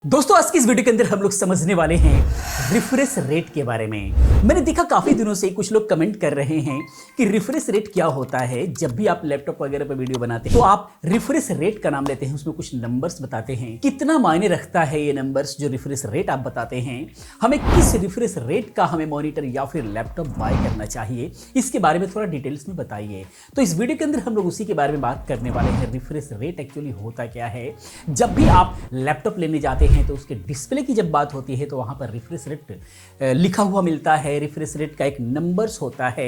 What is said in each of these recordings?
दोस्तों आज की इस वीडियो के अंदर हम लोग समझने वाले हैं रिफ्रेश रेट के बारे में। मैंने देखा काफी दिनों से कुछ लोग कमेंट कर रहे हैं कि रिफ्रेश रेट क्या होता है। जब भी आप लैपटॉप वगैरह पर वीडियो बनाते हैं तो आप रिफ्रेश रेट का नाम लेते हैं, उसमें कुछ नंबर्स बताते हैं। कितना मायने रखता है ये नंबर्स जो रिफ्रेश रेट आप बताते हैं, हमें किस रिफ्रेश रेट का हमें मॉनिटर या फिर लैपटॉप बाय करना चाहिए, इसके बारे में थोड़ा डिटेल्स में बताइए। तो इस वीडियो के अंदर हम लोग उसी के बारे में बात करने वाले हैं। रिफ्रेश रेट एक्चुअली होता क्या है। जब भी आप लैपटॉप लेने जाते हैं तो उसके डिस्प्ले की जब बात होती है तो वहां पर रिफ्रेश रेट लिखा हुआ मिलता है। रिफ्रेश रेट का एक नंबर्स होता है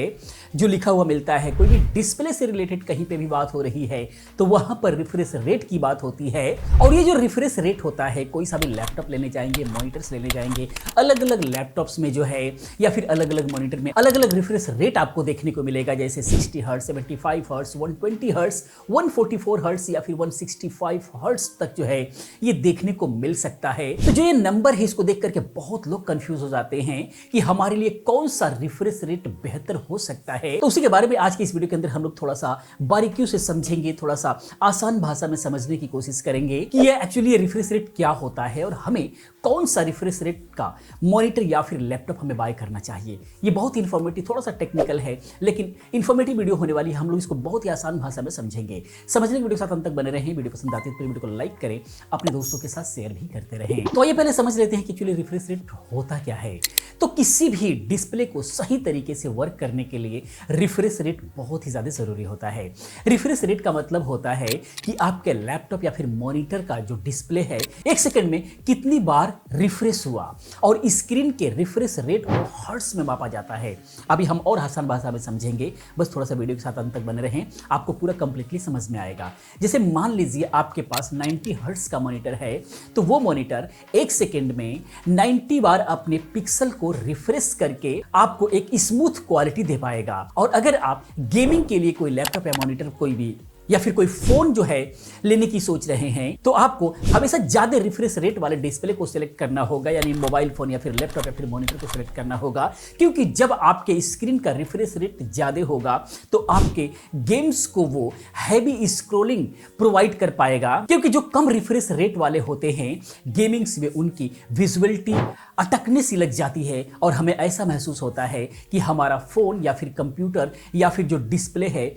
जो लिखा हुआ मिलता है। कोई भी डिस्प्ले से रिलेटेड कहीं पे भी बात हो रही है तो वहां पर रिफ्रेश रेट की बात होती है। और ये जो रिफ्रेश रेट होता है, कोई सा भी लैपटॉप लेने जाएंगे, मॉनिटर्स लेने जाएंगे, अलग अलग लैपटॉप्स में जो है या फिर अलग अलग मॉनिटर में अलग अलग रिफ्रेश रेट आपको देखने को मिलेगा। जैसे 60 हर्ट्ज, 75 हर्ट्ज, 120 हर्ट्ज, 144 हर्ट्ज या फिर 165 हर्ट्ज तक जो है ये देखने को मिल सकता है। तो जो ये नंबर है इसको देख करके बहुत लोग कंफ्यूज हो जाते हैं कि हमारे लिए कौन सा रिफ्रेश रेट बेहतर हो सकता है। तो उसी के बारे में आज की इस वीडियो के अंदर हम लोग थोड़ा सा बारीकियों से समझेंगे, थोड़ा सा आसान भाषा में समझने की कोशिश करेंगे कि ये एक्चुअली रिफ्रेश रेट क्या होता है और हमें कौन सा रिफ्रेश रेट का मॉनिटर या फिर लैपटॉप हमें बाय करना चाहिए। ये बहुत इंफॉर्मेटिव, थोड़ा सा टेक्निकल है लेकिन इंफॉर्मेटिव वीडियो होने वाली है। हम लोग इसको बहुत ही आसान भाषा में समझेंगे। समझने की वीडियो के साथ अंत तक बने रहें। वीडियो पसंद आती है तो वीडियो को लाइक करें, अपने दोस्तों के साथ शेयर भी करते रहें। तो ये पहले समझ लेते हैं कि एक्चुअली रिफ्रेश रेट होता क्या है। तो किसी भी डिस्प्ले को सही तरीके से वर्क करने के लिए रिफ्रेश रेट बहुत ही ज्यादा जरूरी होता है। रिफ्रेश रेट का मतलब होता है कि आपके लैपटॉप या फिर मॉनिटर का जो डिस्प्ले है एक सेकंड में कितनी बार रिफ्रेश हुआ, और स्क्रीन के रिफ्रेश रेट को हर्ट्ज में मापा जाता है। अभी हम और आसान भाषा में समझेंगे, बस थोड़ा सा वीडियो के साथ अंत तक बने रहें, आपको पूरा कंप्लीटली समझ में आएगा। जैसे मान लीजिए आपके पास 90 हर्ट्ज का मॉनिटर है तो वो मॉनिटर एक सेकंड में 90 बार अपने पिक्सल को रिफ्रेश करके आपको एक स्मूथ क्वालिटी दे पाएगा। और अगर आप गेमिंग के लिए कोई लैपटॉप या मॉनिटर कोई भी या फिर कोई फोन जो है लेने की सोच रहे हैं तो आपको हमेशा ज्यादा रिफ्रेश रेट वाले डिस्प्ले को सिलेक्ट करना होगा, यानी मोबाइल फोन या फिर लैपटॉप या फिर मॉनिटर को सिलेक्ट करना होगा। क्योंकि जब आपके स्क्रीन का रिफ्रेश रेट ज्यादा होगा तो आपके गेम्स को वो हैवी स्क्रोलिंग प्रोवाइड कर पाएगा। क्योंकि जो कम रिफ्रेश रेट वाले होते हैं गेमिंग्स में उनकी विजुअलिटी अटकने सी लग जाती है और हमें ऐसा महसूस होता है कि हमारा फोन या फिर कंप्यूटर या फिर जो डिस्प्ले है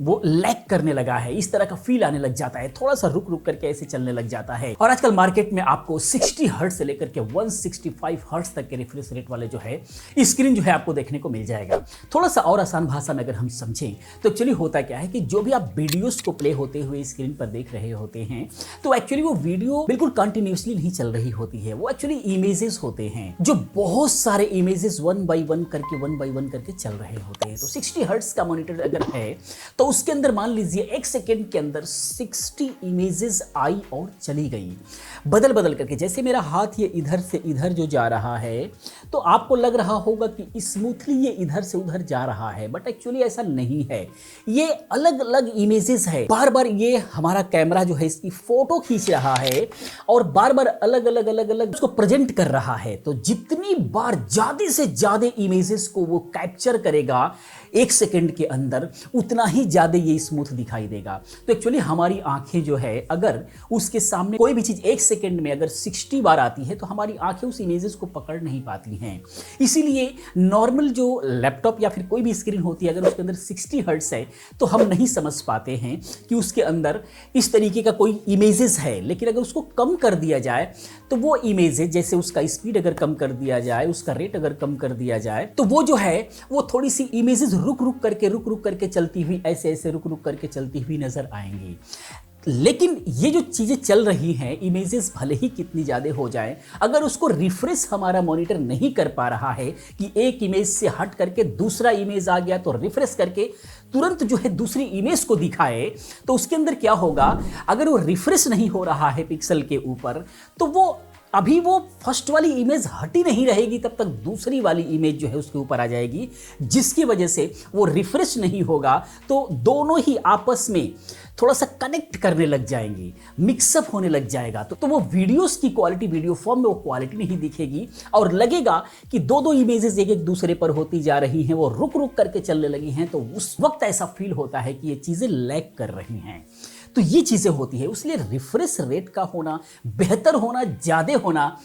वो लैग करने लगा है, इस तरह का फील आने लग जाता है, थोड़ा सा रुक रुक करके ऐसे चलने लग जाता है। और आजकल मार्केट में आपको 60 हर्ट्ज से लेकर के 165 हर्ट्ज तक के रिफ्रेश रेट वाले जो है स्क्रीन जो है आपको देखने को मिल जाएगा। थोड़ा सा और आसान भाषा में अगर हम समझें तो एक्चुअली होता क्या है कि जो भी आप वीडियोस को प्ले होते हुए स्क्रीन पर देख रहे होते हैं तो एक्चुअली वो वीडियो बिल्कुल कंटिन्यूसली नहीं चल रही होती है। वो एक्चुअली इमेजेस होते हैं, जो बहुत सारे इमेजेस वन बाई वन करके चल रहे होते हैं। तो 60 हर्ट्ज का मॉनिटर अगर है तो उसके अंदर मान लीजिए एक सेकेंड के अंदर 60 इमेजेस आई और चली गई बदल बदल करके। जैसे मेरा हाथ ये इधर से इधर जो जा रहा है तो आपको लग रहा होगा कि स्मूथली ये इधर से उधर जा रहा है, बट एक्चुअली ऐसा नहीं है। ये अलग अलग इमेजेस है। बार बार ये हमारा कैमरा जो है इसकी फोटो खींच रहा है और बार बार अलग अलग उसको प्रेजेंट कर रहा है। तो जितनी बार ज्यादा से ज्यादा इमेजेस को वो कैप्चर करेगा एक सेकंड के अंदर उतना ही ज्यादा ये स्मूथ दिखाई देगा। तो एक्चुअली हमारी आंखें जो है अगर उसके सामने कोई भी चीज एक सेकंड में अगर 60 बार आती है तो हमारी आंखें उस इमेजेस को पकड़ नहीं पाती हैं। इसीलिए नॉर्मल जो लैपटॉप या फिर कोई भी स्क्रीन होती है अगर उसके अंदर 60 हर्ट्ज है तो हम नहीं समझ पाते हैं कि उसके अंदर इस तरीके का कोई इमेजेस है। लेकिन अगर उसको कम कर दिया जाए तो वो इमेजेस, जैसे उसका स्पीड अगर कम कर दिया जाए, उसका रेट अगर कम कर दिया जाए तो वो जो है वो थोड़ी सी इमेजेस रुक रुक करके चलती हुई ऐसे रुक रुक करके चलती हुई नजर आएंगी। लेकिन ये जो चीजें चल रही हैं, इमेजेस भले ही कितनी ज्यादा हो जाए, अगर उसको रिफ्रेश हमारा मॉनिटर नहीं कर पा रहा है कि एक इमेज से हट करके दूसरा इमेज आ गया तो रिफ्रेश करके तुरंत जो है दूसरी इमेज को दिखाए, तो उसके अंदर क्या होगा, अगर वो रिफ्रेश नहीं हो रहा है पिक्सल के ऊपर तो वो फर्स्ट वाली इमेज हटी नहीं रहेगी, तब तक दूसरी वाली इमेज जो है उसके ऊपर आ जाएगी, जिसकी वजह से वो रिफ्रेश नहीं होगा। तो दोनों ही आपस में थोड़ा सा कनेक्ट करने लग जाएंगी, मिक्सअप होने लग जाएगा। तो वो वीडियोस की क्वालिटी, वीडियो फॉर्म में वो क्वालिटी नहीं दिखेगी और लगेगा कि दो इमेजेस एक दूसरे पर होती जा रही हैं, वो रुक रुक करके चलने लगी हैं। तो उस वक्त ऐसा फील होता है कि ये चीजें लैग कर रही हैं। तो ये चीजें होती है, इसलिए रिफ्रेश रेट का होना, बेहतर होना, ज्यादा होना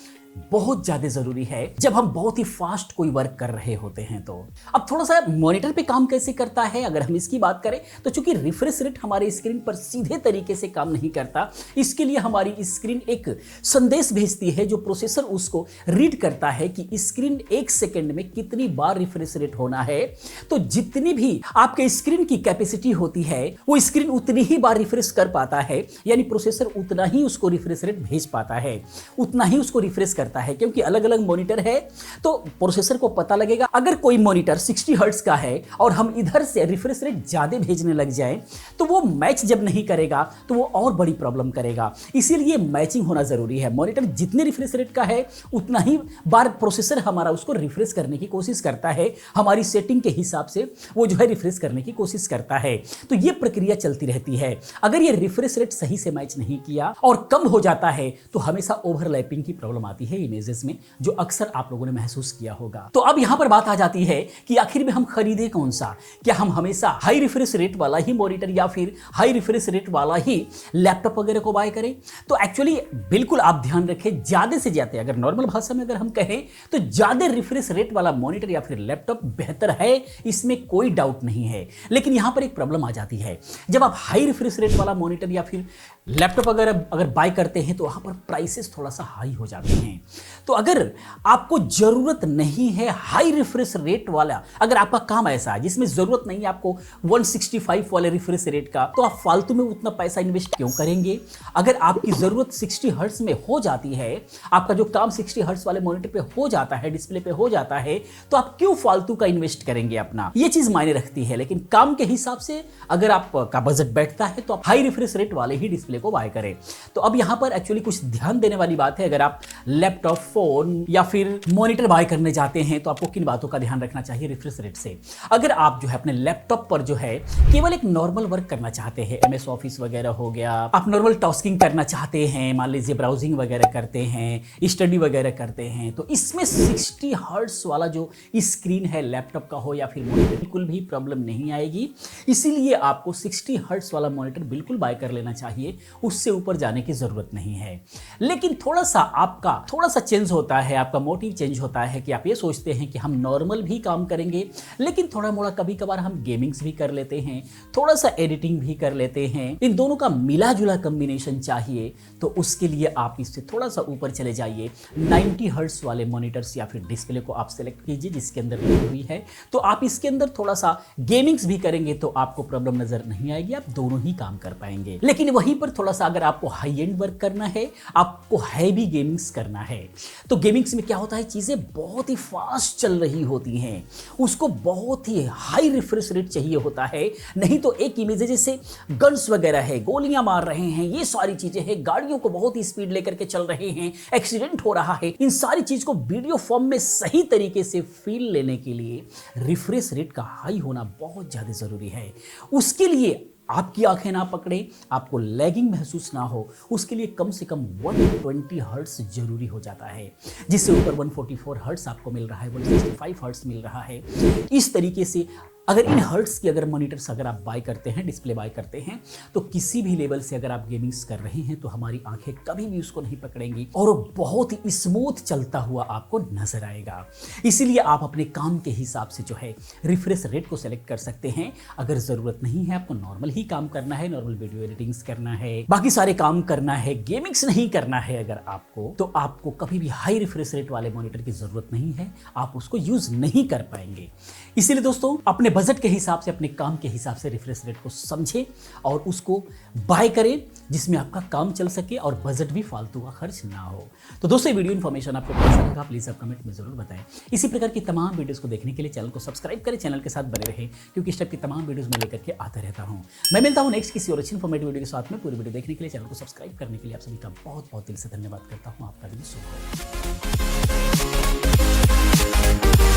बहुत ज्यादा जरूरी है जब हम बहुत ही फास्ट कोई वर्क कर रहे होते हैं। तो अब थोड़ा सा मॉनिटर पे काम कैसे करता है अगर हम इसकी बात करें तो चूंकि रिफ्रेश रेट हमारे स्क्रीन पर सीधे तरीके से काम नहीं करता, इसके लिए हमारी स्क्रीन एक संदेश भेजती है जो प्रोसेसर उसको रीड करता है कि स्क्रीन 1 सेकंड में कितनी बार रिफ्रेश रेट होना है। तो जितनी भी आपके स्क्रीन की कैपेसिटी होती है वो स्क्रीन उतनी ही बार रिफ्रेश कर पाता है, यानी प्रोसेसर उतना ही उसको रिफ्रेश रेट भेज पाता है, उतना ही उसको रिफ्रेश करता है। क्योंकि अलग अलग मॉनिटर है तो प्रोसेसर को पता लगेगा अगर कोई मॉनिटर 60 हर्ट्ज का है और हम इधर से रिफ्रेश रेट ज्यादा भेजने लग जाए तो वो मैच जब नहीं करेगा तो वो और बड़ी प्रॉब्लम करेगा। इसीलिए मैचिंग होना जरूरी है। मॉनिटर जितने रिफ्रेश रेट का है उतना ही बार प्रोसेसर हमारा उसको रिफ्रेश करने की कोशिश करता है, हमारी सेटिंग के हिसाब से वो जो है रिफ्रेश करने की कोशिश करता है। तो ये प्रक्रिया चलती रहती है। अगर ये रिफ्रेश रेट सही से मैच नहीं किया और कम हो जाता है तो हमेशा ओवरलैपिंग की प्रॉब्लम आती है इमेजेस में, जो अक्सर आप लोगों ने महसूस किया होगा। तो अब यहां पर बात आ जाती है कि आखिर में हम खरीदे कौन सा, क्या हम हमेशा हाई रिफ्रेश रेट वाला ही मॉनिटर या फिर हाई रिफ्रेश रेट वाला ही लैपटॉप वगैरह को बाय करें। तो एक्चुअली बिल्कुल आप ध्यान रखें, ज्यादा से ज्यादा अगर नॉर्मल भाषा में अगर हम कहें तो ज्यादा रिफ्रेश रेट वाला मॉनिटर या फिर लैपटॉप बेहतर है, इसमें कोई डाउट नहीं है। लेकिन यहां पर एक प्रॉब्लम आ जाती है, जब आप हाई रिफ्रेश रेट वाला मॉनिटर या फिर लैपटॉप अगर बाय करते हैं तो वहां पर प्राइसेस थोड़ा सा हाई हो जाते हैं। तो अगर आपको जरूरत नहीं है हाई रिफ्रेश रेट वाला, अगर आपका काम ऐसा है जिसमें जरूरत नहीं है आपको 165 वाले रिफ्रेश रेट का, तो आप फालतू में उतना पैसा इन्वेस्ट क्यों करेंगे। अगर आपकी जरूरत 60 हर्ट्ज में हो जाती है, आपका जो काम 60 हर्ट्ज वाले मॉनिटर पे हो जाता है, डिस्प्ले पे हो जाता है, तो आप क्यों फालतू का इन्वेस्ट करेंगे अपना। ये चीज मायने रखती है। लेकिन काम के हिसाब से अगर आपका बजट बैठता है तो आप हाई रिफ्रेश रेट वाले ही डिस्प्ले को बाय करें। तो अब यहां पर एक्चुअली कुछ ध्यान देने वाली बात है। अगर आप लैपटॉप, फोन या फिर मॉनिटर बाय करने जाते हैं तो आपको किन बातों का ध्यान रखना चाहिए रिफ्रेश रेट से। अगर आप जो है अपने लैपटॉप पर जो है केवल एक नॉर्मल वर्क करना चाहते हैं, MS ऑफिस वगैरह हो गया, आप नॉर्मल टास्किंग करना चाहते हैं, मान लीजिए ब्राउजिंग वगैरह करते हैं, स्टडी वगैरह करते हैं, तो इसमें 60 हर्ट्ज वाला जो स्क्रीन है लैपटॉप का हो या फिर मॉनिटर, बिल्कुल भी प्रॉब्लम नहीं आएगी। इसीलिए आपको 60 हर्ट्ज वाला मॉनिटर बिल्कुल बाय कर लेना चाहिए, उससे ऊपर जाने की जरूरत नहीं है। लेकिन थोड़ा सा चेंज होता है, आपका मोटिव चेंज होता है कि आप ये सोचते हैं कि हम नॉर्मल भी काम करेंगे लेकिन थोड़ा मोड़ा कभी कभार हम गेमिंग्स भी कर लेते हैं, थोड़ा सा एडिटिंग भी कर लेते हैं, इन दोनों का मिला जुला कॉम्बिनेशन चाहिए। तो उसके लिए आप इससे थोड़ा सा ऊपर चले जाइए, 90 हर्ट्ज वाले मॉनिटर्स या फिर डिस्प्ले को आप सेलेक्ट कीजिए जिसके अंदर लगी हुई है। तो आप इसके अंदर थोड़ा सा गेमिंग्स भी करेंगे तो आपको प्रॉब्लम नजर नहीं आएगी, आप दोनों ही काम कर पाएंगे। लेकिन वहीं पर थोड़ा सा अगर आपको हाई एंड वर्क करना है, आपको हैवी गेमिंग्स करना है, तो गेमिंग्स में क्या होता है, चीजें बहुत ही फास्ट चल रही होती हैं, उसको बहुत ही हाई रिफ्रेश रेट चाहिए होता है। नहीं तो एक इमेज जैसे गन्स वगैरह है, गोलियां मार रहे हैं, ये सारी चीजें हैं, गाड़ियों को बहुत ही स्पीड लेकर के चल रहे हैं, एक्सीडेंट हो रहा है, इन सारी चीज को वीडियो फॉर्म में सही तरीके से फील लेने के लिए रिफ्रेश रेट का हाई होना बहुत ज्यादा जरूरी है। उसके लिए आपकी आंखें ना पकड़े, आपको लैगिंग महसूस ना हो, उसके लिए कम से कम 120 हर्ट्ज जरूरी हो जाता है, जिससे ऊपर 144 हर्ट्ज आपको मिल रहा है, 165 हर्ट्ज मिल रहा है। इस तरीके से अगर इन हर्ट्स की अगर मॉनिटर्स अगर आप बाय करते हैं, डिस्प्ले बाय करते हैं, तो किसी भी लेवल से अगर आप गेमिंग्स कर रहे हैं तो हमारी आंखें कभी भी उसको नहीं पकड़ेंगी और वो बहुत ही स्मूथ चलता हुआ आपको नजर आएगा। इसीलिए आप अपने काम के हिसाब से जो है रिफ्रेश रेट को सेलेक्ट कर सकते हैं। अगर जरूरत नहीं है, आपको नॉर्मल ही काम करना है, नॉर्मल वीडियो एडिटिंग्स करना है, बाकी सारे काम करना है, गेमिंग्स नहीं करना है अगर आपको, तो आपको कभी भी हाई रिफ्रेश रेट वाले मॉनिटर की जरूरत नहीं है, आप उसको यूज नहीं कर पाएंगे। इसीलिए दोस्तों अपने बजट के हिसाब से, अपने काम के हिसाब से रिफ्रेश रेट को समझें और उसको बाय करें जिसमें आपका काम चल सके और बजट भी फालतू का खर्च ना हो। तो दोस्तों वीडियो इन्फॉर्मेशन आपको कैसा लगा प्लीज आप कमेंट में जरूर बताएं। इसी प्रकार की तमाम वीडियोस को देखने के लिए चैनल को सब्सक्राइब करें, चैनल के साथ बने रहें क्योंकि इस टाइप की तमाम वीडियोस मैं लेकर के आता रहता हूं। मैं मिलता हूं नेक्स्ट किसी और अच्छी इन्फॉर्मेटिव वीडियो के साथ में। पूरी वीडियो देखने के लिए, चैनल को सब्सक्राइब करने के लिए आप सभी का बहुत बहुत दिल से धन्यवाद करता हूं। आपका दिन शुभ हो।